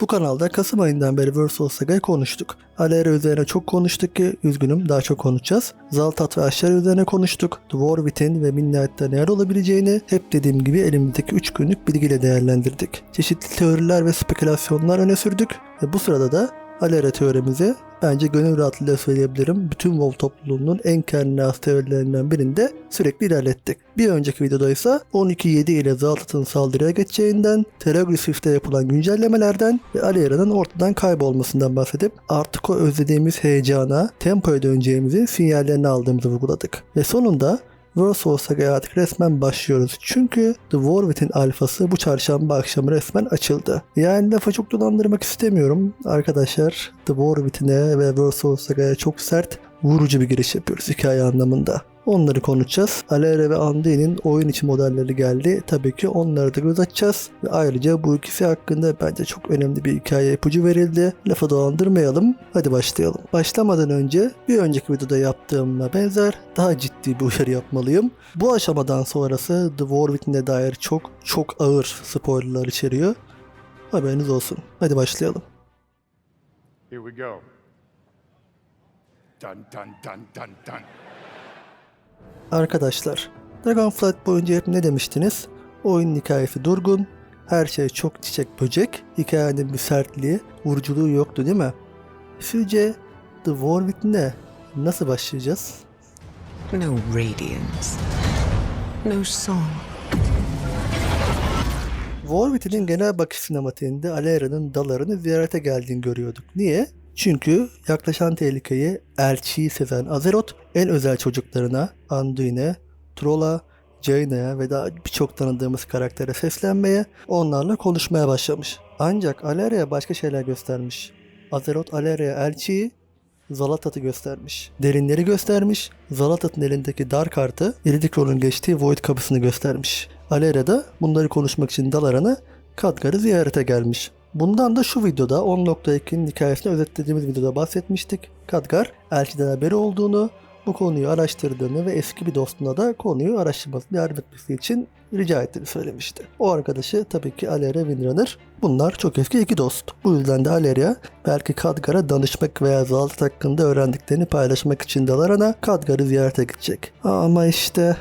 Bu kanalda Kasım ayından beri Warsaw Saga'yı konuştuk. Alera üzerine çok konuştuk ki üzgünüm daha çok konuşacağız. Zaltat ve Aşağı üzerine konuştuk. Dwarvit'in ve Midnight'ta neler olabileceğini hep dediğim gibi elimizdeki 3 günlük bilgiyle değerlendirdik. Çeşitli teoriler ve spekülasyonlar öne sürdük ve bu sırada da Alera teorimizi bence gönül rahatlığıyla söyleyebilirim. Bütün WoW topluluğunun en kendine has teorilerinden birinde sürekli ilerlettik. Bir önceki videoda ise 12.7 ile Zaltat'ın saldırıya geçeceğinden, Teragris Swift'te yapılan güncellemelerden ve Alera'nın ortadan kaybolmasından bahsedip artık o özlediğimiz heyecana, tempoya döneceğimizin sinyallerini aldığımızı vurguladık. Ve sonunda Warsaw Saga'ya artık resmen başlıyoruz. Çünkü The Dwarvit'in alfası bu çarşamba akşamı resmen açıldı. Yani lafa çok dolandırmak istemiyorum. Arkadaşlar The Dwarvit'ine ve Warsaw Saga'ya çok sert, vurucu bir giriş yapıyoruz hikaye anlamında. Onları konuşacağız. Alera ve Anduin'in oyun içi modelleri geldi. Tabii ki onları da göz açacağız. Ve ayrıca bu ikisi hakkında bence çok önemli bir hikaye ipucu verildi. Lafa dolandırmayalım. Hadi başlayalım. Başlamadan önce bir önceki videoda yaptığımla benzer daha ciddi bir uyarı yapmalıyım. Bu aşamadan sonrası The Dwarvit'ine dair çok ağır spoilerlar içeriyor. Haberiniz olsun. Hadi başlayalım. Here we go. Dun dun dun dun dun. Arkadaşlar, Dragonflight boyunca hep ne demiştiniz? Oyunun hikayesi durgun, her şey çok çiçek böcek, hikayenin bir sertliği, vuruculuğu yoktu değil mi? Sizce The Dwarvit ne? Nasıl başlayacağız? No radiance. No song. Dwarvit'in genel bakış sinematiğinde Alera'nın dalarını ziyarete geldiğini görüyorduk. Niye? Çünkü yaklaşan tehlikeyi elçiyi sezen Azeroth en özel çocuklarına, Anduin'e, Troll'a, Jaina'ya ve daha birçok tanıdığımız karaktere seslenmeye, onlarla konuşmaya başlamış. Ancak Alera'ya başka şeyler göstermiş. Azeroth Alera'ya elçiyi, Zalatat'ı göstermiş. Derinleri göstermiş, Zalatat'ın elindeki dar kartı, Iridikron'un geçtiği Void kapısını göstermiş. Alera da bunları konuşmak için Dalaran'a Khadgar'ı ziyarete gelmiş. Bundan da şu videoda 10.2'nin hikayesini özetlediğimiz videoda bahsetmiştik. Khadgar elçiden haberi olduğunu, bu konuyu araştırdığını ve eski bir dostuna da konuyu araştırmasını yardım etmesi için rica ettiğini söylemişti. O arkadaşı tabii ki Alera Windrunner. Bunlar çok eski iki dost. Bu yüzden de Alera belki Khadgar'a danışmak veya Zaltat hakkında öğrendiklerini paylaşmak için Dalaran'a Khadgar'ı ziyarete gidecek. Ama işte...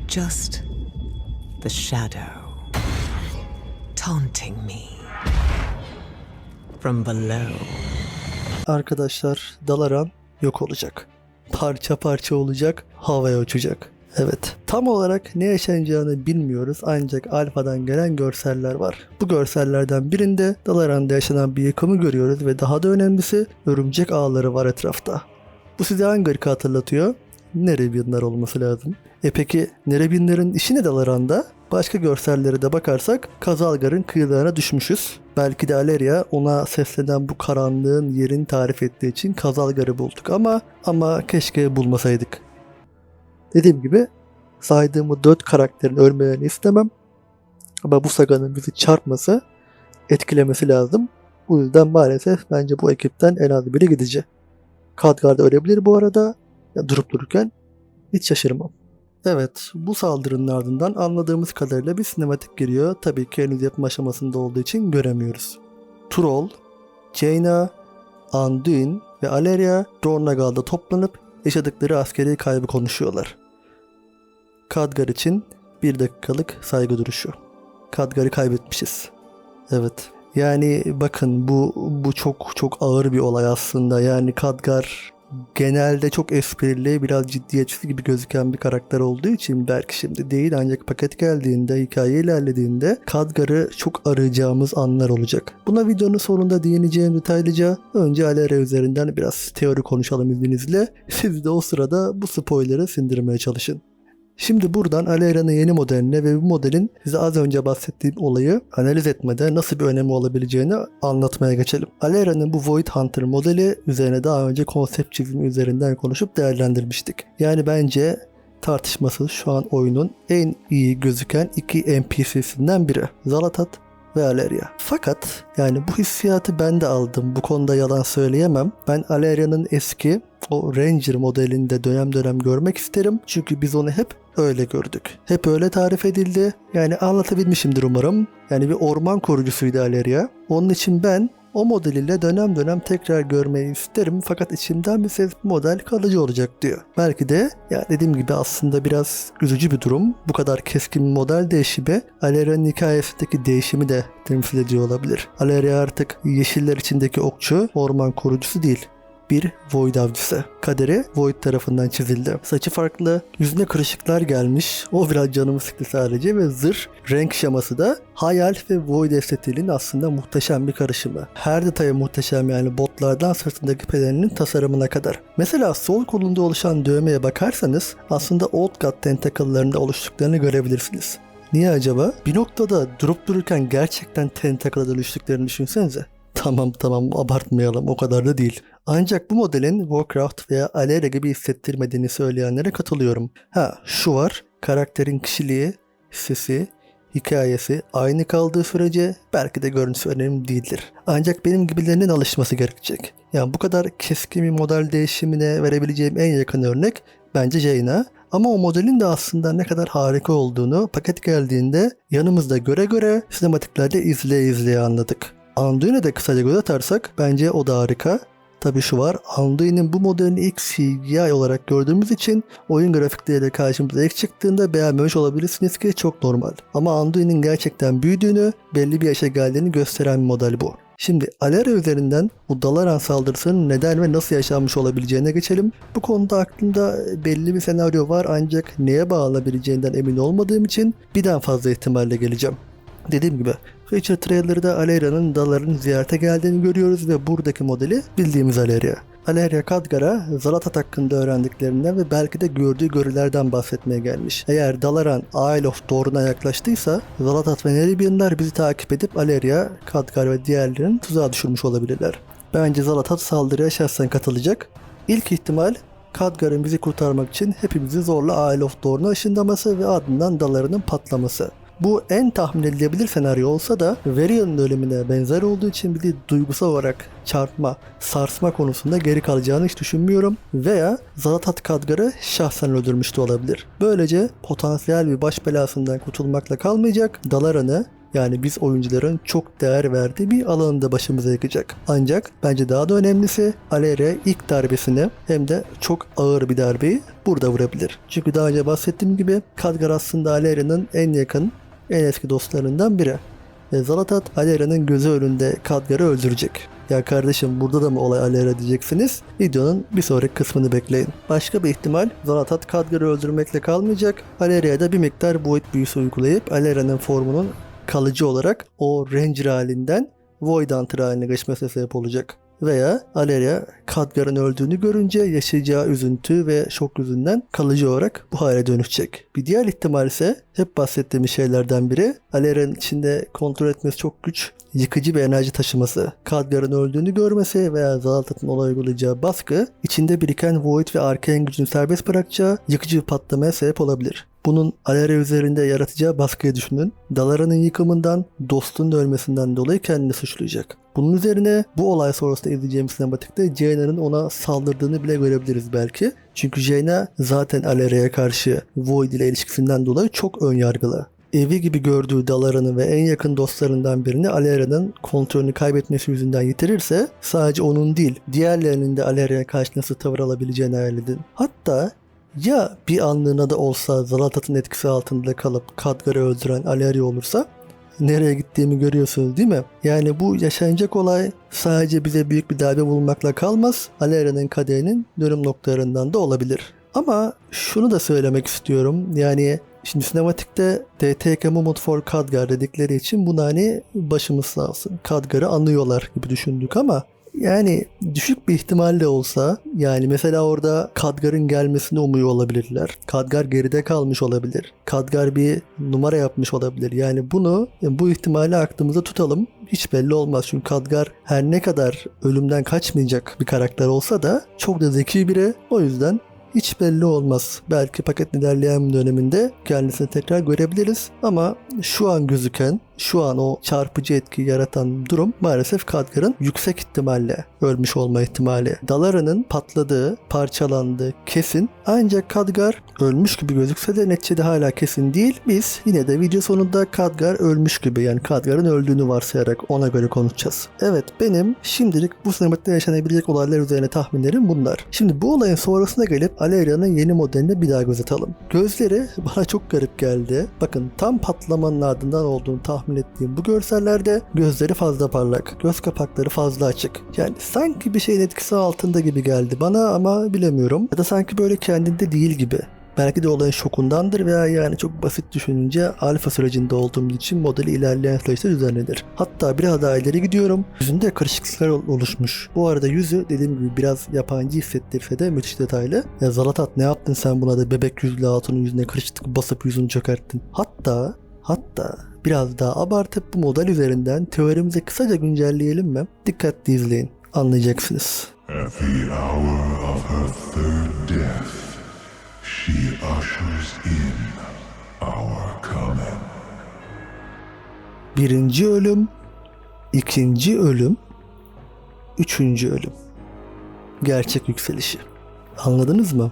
Just the shadow taunting me from below. Arkadaşlar Dalaran yok olacak. Parça parça olacak, havaya uçacak. Evet, tam olarak ne yaşanacağını bilmiyoruz ancak Alfa'dan gelen görseller var. Bu görsellerden birinde Dalaran'da yaşanan bir yıkımı görüyoruz ve daha da önemlisi örümcek ağları var etrafta. Bu size hangi ırkı hatırlatıyor? Nerebianlar olması lazım. Peki Nerebianların işi ne Dalaran'da? Başka görsellere de bakarsak Kazalgar'ın kıyılarına düşmüşüz. Belki de Aleria ona seslenen bu karanlığın yerini tarif ettiği için Kazalgar'ı bulduk ama keşke bulmasaydık. Dediğim gibi saydığım bu 4 karakterin ölmelerini istemem. Ama bu saganın bizi çarpması, etkilemesi lazım. Bu yüzden maalesef bence bu ekipten en az biri gidici. Khadgar da ölebilir bu arada. Ya durup dururken hiç şaşırmam. Evet, bu saldırının ardından anladığımız kadarıyla bir sinematik giriyor. Tabii ki henüz yapım aşamasında olduğu için göremiyoruz. Troll, Jaina, Anduin ve Aleria Dornagal'da toplanıp yaşadıkları askeri kaybı konuşuyorlar. Khadgar için 1 dakikalık saygı duruşu. Khadgar'ı kaybetmişiz. Evet. Yani bakın bu çok ağır bir olay aslında. Yani Khadgar genelde çok esprili, biraz ciddiyetsiz gibi gözüken bir karakter olduğu için belki şimdi değil ancak paket geldiğinde, hikaye ilerlediğinde Khadgar'ı çok arayacağımız anlar olacak. Buna videonun sonunda değineceğim detaylıca. Önce Alera üzerinden biraz teori konuşalım izninizle. Siz de o sırada bu spoiler'ı sindirmeye çalışın. Şimdi buradan Alera'nın yeni modeline ve bu modelin size az önce bahsettiğim olayı analiz etmede nasıl bir önemi olabileceğini anlatmaya geçelim. Alera'nın bu Void Hunter modeli üzerine daha önce konsept çizimi üzerinden konuşup değerlendirmiştik. Yani bence tartışmasız şu an oyunun en iyi gözüken iki NPC'sinden biri. Zalatat ve Aleria. Fakat yani bu hissiyatı ben de aldım. Bu konuda yalan söyleyemem. Ben Aleria'nın eski o Ranger modelini de dönem dönem görmek isterim. Çünkü biz onu hep öyle gördük. Hep öyle tarif edildi. Yani anlatabilmişimdir umarım. Yani bir orman korucusuydu Aleria. Onun için ben o modeliyle dönem dönem tekrar görmeyi isterim fakat içimden bir ses bu model kalıcı olacak diyor. Belki de ya dediğim gibi aslında biraz üzücü bir durum. Bu kadar keskin bir model değişimi Aleria'nın hikayesindeki değişimi de temsil ediyor olabilir. Aleria artık yeşiller içindeki okçu, orman korucusu değil. Bir Void avcısı. Kaderi Void tarafından çizildi. Saçı farklı, yüzüne kırışıklar gelmiş. O biraz canımı sıktı sadece ve zırh, renk şeması da High Elf ve Void estetiğinin aslında muhteşem bir karışımı. Her detayı muhteşem yani botlardan sırtındaki pelerinin tasarımına kadar. Mesela sol kolunda oluşan dövmeye bakarsanız aslında Old God tentacle'larında oluştuklarını görebilirsiniz. Niye acaba? Bir noktada durup dururken gerçekten tentacle'a dönüştüklerini düşünsenize. Tamam abartmayalım o kadar da değil. Ancak bu modelin Warcraft veya Aleria gibi hissettirmediğini söyleyenlere katılıyorum. Şu var, karakterin kişiliği, sesi, hikayesi aynı kaldığı sürece belki de görüntüsü önemli değildir. Ancak benim gibilerinin alışması gerekecek. Yani bu kadar keskin bir model değişimine verebileceğim en yakın örnek bence Jaina. Ama o modelin de aslında ne kadar harika olduğunu paket geldiğinde yanımızda göre göre sinematiklerde izleye anladık. Anduin'e de kısaca göz atarsak bence o da harika. Tabi şu var, Anduin'in bu modelini ilk CGI olarak gördüğümüz için oyun grafikleriyle karşımıza ilk çıktığında beğenmemiş olabilirsiniz ki çok normal. Ama Anduin'in gerçekten büyüdüğünü, belli bir yaşa geldiğini gösteren bir model bu. Şimdi Aleria üzerinden bu Dalaran saldırısının neden ve nasıl yaşanmış olabileceğine geçelim. Bu konuda aklımda belli bir senaryo var ancak neye bağlanabileceğinden emin olmadığım için birden fazla ihtimalle geleceğim. Dediğim gibi Feature Trailer'da Aleria'nın Dalaran'ı ziyarete geldiğini görüyoruz ve buradaki modeli bildiğimiz Aleria. Aleria Khadgar'a Zalatat hakkında öğrendiklerinden ve belki de gördüğü görülerden bahsetmeye gelmiş. Eğer Dalaran Isle of Dorne'a yaklaştıysa Zalatat ve Neribianlar bizi takip edip Aleria, Khadgar ve diğerlerini tuzağa düşürmüş olabilirler. Bence Zalatat saldırıya şahsen katılacak. İlk ihtimal Khadgar'ın bizi kurtarmak için hepimizi zorla Isle of Dorne'a ışınlaması ve ardından Dalaran'ın patlaması. Bu en tahmin edilebilir senaryo olsa da Varian'ın ölümüne benzer olduğu için bizi duygusal olarak çarpma, sarsma konusunda geri kalacağını hiç düşünmüyorum veya Zalatat Khadgar'ı şahsen öldürmüş de olabilir. Böylece potansiyel bir baş belasından kurtulmakla kalmayacak, Dalaran'ı yani biz oyuncuların çok değer verdiği bir alanında başımıza yakacak. Ancak bence daha da önemlisi Aleria ilk darbesini hem de çok ağır bir darbeyi burada vurabilir. Çünkü daha önce bahsettiğim gibi Khadgar aslında Aleria'nın en yakın, en eski dostlarından biri. Ve Zalatat Aleria'nın gözü önünde Khadgar'ı öldürecek. Ya kardeşim burada da mı olay Aleria diyeceksiniz? Videonun bir sonraki kısmını bekleyin. Başka bir ihtimal Zalatat Khadgar'ı öldürmekle kalmayacak. Aleria'da bir miktar Void büyüsü uygulayıp Aleria'nın formunun kalıcı olarak o Ranger halinden Void Hunter haline geçmesine sebep olacak. Veya Aleria Khadgar'ın öldüğünü görünce yaşayacağı üzüntü ve şok yüzünden kalıcı olarak bu hale dönüşecek. Bir diğer ihtimal ise hep bahsettiğimiz şeylerden biri Aleria'nın içinde kontrol etmesi çok güç, yıkıcı bir enerji taşıması. Khadgar'ın öldüğünü görmesi veya Zalatat'ın ona uygulayacağı baskı içinde biriken Void ve Arcane gücünü serbest bırakacağı yıkıcı bir patlamaya sebep olabilir. Bunun Aleria üzerinde yaratacağı baskıyı düşünün. Dalaran'ın yıkımından, dostunun ölmesinden dolayı kendini suçlayacak. Bunun üzerine bu olay sonrasında izleyeceğimiz sinematikte Jaina'nın ona saldırdığını bile görebiliriz belki. Çünkü Jaina zaten Aleria'ya karşı Void ile ilişkisinden dolayı çok önyargılı. Evi gibi gördüğü Dalaran'ı ve en yakın dostlarından birini Aleria'nın kontrolünü kaybetmesi yüzünden yitirirse sadece onun değil diğerlerinin de Aleria'ya karşı nasıl tavır alabileceğini hayal edin. Hatta ya bir anlığına da olsa Zalatat'ın etkisi altında kalıp Khadgar'ı öldüren Aleria olursa nereye gittiğimi görüyorsunuz değil mi? Yani bu yaşanacak olay sadece bize büyük bir darbe bulmakla kalmaz. Aleria'nın kaderinin dönüm noktalarından da olabilir. Ama şunu da söylemek istiyorum. Yani şimdi sinematikte DTK Moment for Khadgar dedikleri için bunu hani başımız sağ olsun Khadgar'ı anlıyorlar gibi düşündük ama yani düşük bir ihtimalle olsa yani mesela orada Khadgar'ın gelmesini umuyor olabilirler. Khadgar geride kalmış olabilir. Khadgar bir numara yapmış olabilir. Yani bu ihtimali aklımızda tutalım. Hiç belli olmaz çünkü Khadgar her ne kadar ölümden kaçmayacak bir karakter olsa da çok da zeki biri. O yüzden hiç belli olmaz. Belki paketin ilerleyen döneminde kendisini tekrar görebiliriz. Ama şu an gözüken şu an o çarpıcı etki yaratan durum maalesef Khadgar'ın yüksek ihtimalle ölmüş olma ihtimali. Dalara'nın patladığı, parçalandığı kesin. Ancak Khadgar ölmüş gibi gözükse de neticede hala kesin değil. Biz yine de video sonunda Khadgar ölmüş gibi, yani Khadgar'ın öldüğünü varsayarak ona göre konuşacağız. Evet, benim şimdilik bu sinematikte yaşanabilecek olaylar üzerine tahminlerim bunlar. Şimdi bu olayın sonrasına gelip Aleria'nın yeni modeline bir daha göz atalım. Gözleri bana çok garip geldi. Bakın, tam patlamanın ardından olduğunu tahmin ettiğim bu görsellerde gözleri fazla parlak, göz kapakları fazla açık. Yani sanki bir şeyin etkisi altında gibi geldi bana ama bilemiyorum. Ya da sanki böyle kendinde değil gibi. Belki de olayın şokundandır veya yani çok basit düşününce alfa sürecinde olduğumuz için modeli ilerleyen süreçte düzenlenir. Hatta biraz daha ileri gidiyorum. Yüzünde karışıklıklar oluşmuş. Bu arada yüzü dediğim gibi biraz yabancı hissettirse de müthiş detaylı. Ya Zalatat, ne yaptın sen buna da bebek yüzlü hatunun yüzüne karışıklık basıp yüzünü çökerttin. Hatta biraz daha abartıp bu model üzerinden teorimizi kısaca güncelleyelim mi? Dikkatli izleyin. Anlayacaksınız. At the hour of her third death, she ushers in our coming. Birinci ölüm, ikinci ölüm, üçüncü ölüm. Gerçek yükselişi. Anladınız mı?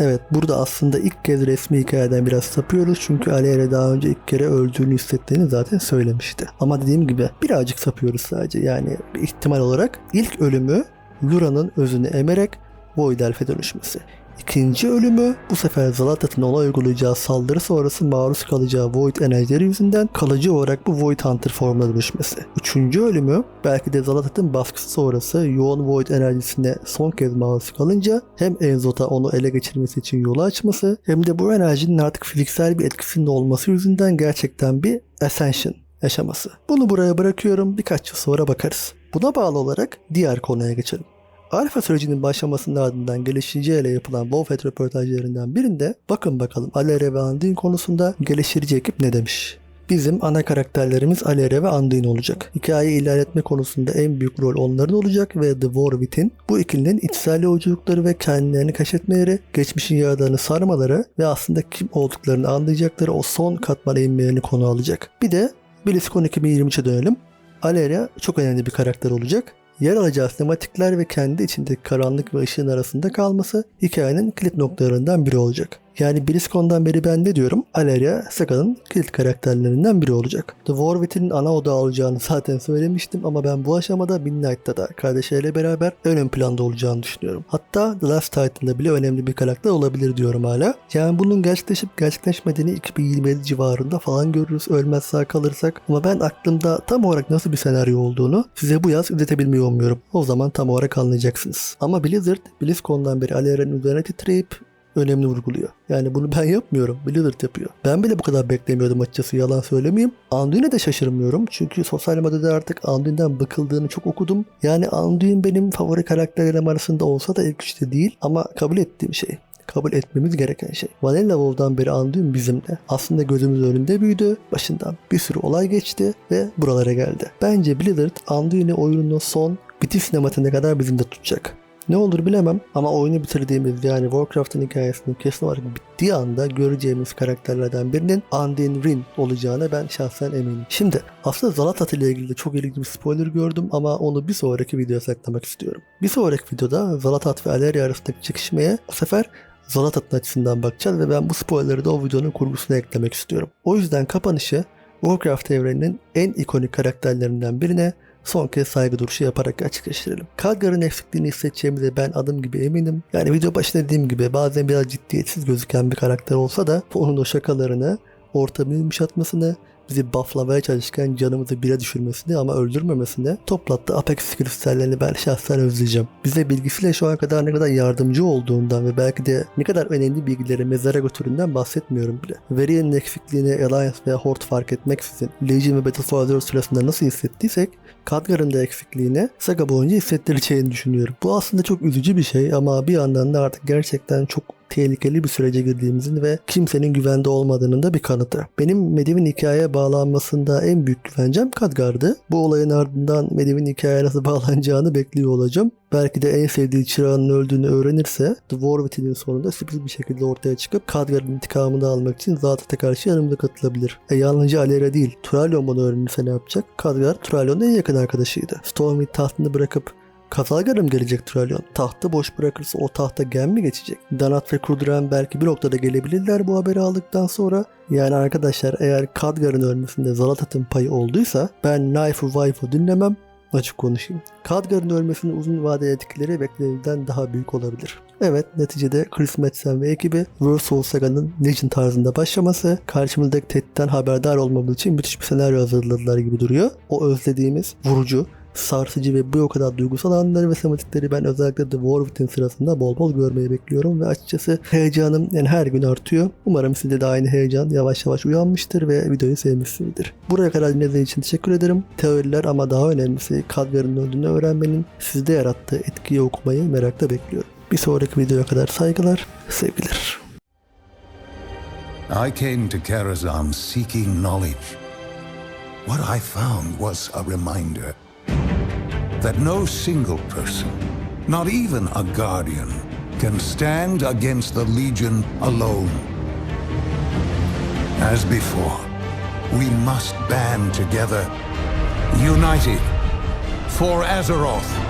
Evet, burada aslında ilk kez resmi hikayeden biraz sapıyoruz çünkü Aliera daha önce ilk kere öldüğünü hissettiğini zaten söylemişti. Ama dediğim gibi birazcık sapıyoruz sadece, yani bir ihtimal olarak ilk ölümü Lura'nın özünü emerek Void Elf'e dönüşmesi. İkinci ölümü bu sefer Zalatat'ın ona uygulayacağı saldırı sonrası maruz kalacağı Void enerjileri yüzünden kalıcı olarak bu Void Hunter formuna dönüşmesi. Üçüncü ölümü belki de Zalatat'ın baskısı sonrası yoğun Void enerjisine son kez maruz kalınca hem Enzot'a onu ele geçirmesi için yolu açması hem de bu enerjinin artık fiziksel bir etkisinin olması yüzünden gerçekten bir Ascension yaşaması. Bunu buraya bırakıyorum, birkaç yıl sonra bakarız. Buna bağlı olarak diğer konuya geçelim. Alfa sürecinin başlamasının ardından geliştirici ile yapılan Wolfhead röportajlarından birinde bakın bakalım Alera ve Anduin konusunda geliştirici ekip ne demiş? Bizim ana karakterlerimiz Alera ve Anduin olacak. Hikayeyi ilerletme konusunda en büyük rol onların olacak ve The War Within bu ikilinin içsel yolculukları ve kendilerini keşfetmeleri, geçmişin yaralarını sarmaları ve aslında kim olduklarını anlayacakları o son katmana inmelerini konu alacak. Bir de BlizzCon 2023'e dönelim. Alera çok önemli bir karakter olacak. Yer alacağı tematikler ve kendi içindeki karanlık ve ışığın arasında kalması hikayenin kilit noktalarından biri olacak. Yani BlizzCon'dan beri ben ne diyorum? Alera, Saga'nın kilit karakterlerinden biri olacak. The War Within'in ana odağı olacağını zaten söylemiştim ama ben bu aşamada Midnight'ta da kardeşleriyle beraber ön planda olacağını düşünüyorum. Hatta The Last Titan'da bile önemli bir karakter olabilir diyorum hala. Yani bunun gerçekleşip gerçekleşmediğini 2027 civarında falan görürüz, ölmez sağ kalırsak. Ama ben aklımda tam olarak nasıl bir senaryo olduğunu size bu yaz üretebilmeyi umuyorum. O zaman tam olarak anlayacaksınız. Ama Blizzard, BlizzCon'dan beri Alera'nın üzerine titreyip önemli vurguluyor. Yani bunu ben yapmıyorum, Blizzard yapıyor. Ben bile bu kadar beklemiyordum açıkçası, yalan söylemeyeyim. Anduin'e de şaşırmıyorum çünkü sosyal medyada artık Anduin'den bıkıldığını çok okudum. Yani Anduin benim favori karakterlerim arasında olsa da ilk üçte değil ama kabul ettiğim şey. Kabul etmemiz gereken şey. Vanilla WoW'dan beri Anduin bizimle. Aslında gözümüz önünde büyüdü. Başından bir sürü olay geçti ve buralara geldi. Bence Blizzard Anduin'i oyunun son bitiş sinematiğine kadar bizimle tutacak. Ne olur bilemem ama oyunu bitirdiğimiz, yani Warcraft'ın hikayesinin kesin olarak bittiği anda göreceğimiz karakterlerden birinin Undyne Wrynn olacağına ben şahsen eminim. Şimdi aslında Zalatat ile ilgili de çok ilginç bir spoiler gördüm ama onu bir sonraki videoya saklamak istiyorum. Bir sonraki videoda Zalatat ve Aleria arasındaki çekişmeye bu sefer Zalatat'ın açısından bakacağız ve ben bu spoiler'ı da o videonun kurgusuna eklemek istiyorum. O yüzden kapanışı Warcraft evreninin en ikonik karakterlerinden birine son kez saygı duruşu yaparak gerçekleştirelim. Khadgar'ın eksikliğini hissedeceğimize ben adım gibi eminim. Yani video başında dediğim gibi bazen biraz ciddiyetsiz gözüken bir karakter olsa da onun o şakalarını, ortamı yumuşatmasını, bizi bufflamaya çalışırken canımızı bire düşürmesini ama öldürmemesini, toplattığı Apex kristallerini ben şahsen özleyeceğim. Bize bilgisiyle şu ana kadar ne kadar yardımcı olduğundan ve belki de ne kadar önemli bilgileri mezara götüründen bahsetmiyorum bile. Varian'ın eksikliğini Alliance veya Horde fark etmeksizin Legion ve Battle for Azeroth sırasında nasıl hissettiysek, Khadgar'ın da eksikliğini Saga boyunca hissettireceğini düşünüyorum. Bu aslında çok üzücü bir şey ama bir yandan da artık gerçekten çok tehlikeli bir sürece girdiğimizin ve kimsenin güvende olmadığının da bir kanıtı. Benim Medivh'in hikayeye bağlanmasında en büyük güvencem Khadgar'dı. Bu olayın ardından Medivh'in hikayeye nasıl bağlanacağını bekliyor olacağım. Belki de en sevdiği çırağının öldüğünü öğrenirse The War Within'in sonunda sürpriz bir şekilde ortaya çıkıp Khadgar'ın intikamını almak için Zata'ya karşı yanımda katılabilir. Yalnızca Alera değil, Turalyon bunu öğrenirse ne yapacak? Khadgar, Turalyon'un en yakın arkadaşıydı. Stormwind tahtını bırakıp Khadgar'a mı gelecek Turalyon? Tahtı boş bırakırsa o tahta Gen mi geçecek? Danat ve Kudran belki bir noktada gelebilirler bu haberi aldıktan sonra. Yani arkadaşlar, eğer Khadgar'ın ölmesinde Zalatat'ın payı olduysa ben Naifu Vaifu dinlemem. Açık konuşayım. Khadgar'ın ölmesinin uzun vadeli etkileri beklenenden daha büyük olabilir. Evet, neticede Chris Metzen ve ekibi World Soul Saga'nın Legion tarzında başlaması, karşımızdaki tehditten haberdar olmamız için müthiş bir senaryo hazırladılar gibi duruyor. O özlediğimiz, vurucu, sarsıcı ve bu o kadar duygusal anları ve sematikleri ben özellikle The War Within sırasında bol bol görmeyi bekliyorum ve açıkçası heyecanım her gün artıyor. Umarım sizde de aynı heyecan yavaş yavaş uyanmıştır ve videoyu sevmişsinizdir. Buraya kadar dinlediğiniz için teşekkür ederim. Teoriler ama daha önemlisi Khadgar'ın öldüğünü öğrenmenin sizde yarattığı etkiyi okumayı merakla bekliyorum. Bir sonraki videoya kadar saygılar, sevgiler. I came to Karazhan seeking knowledge. What I found was a reminder that no single person, not even a guardian, can stand against the Legion alone. As before, we must band together, united, for Azeroth.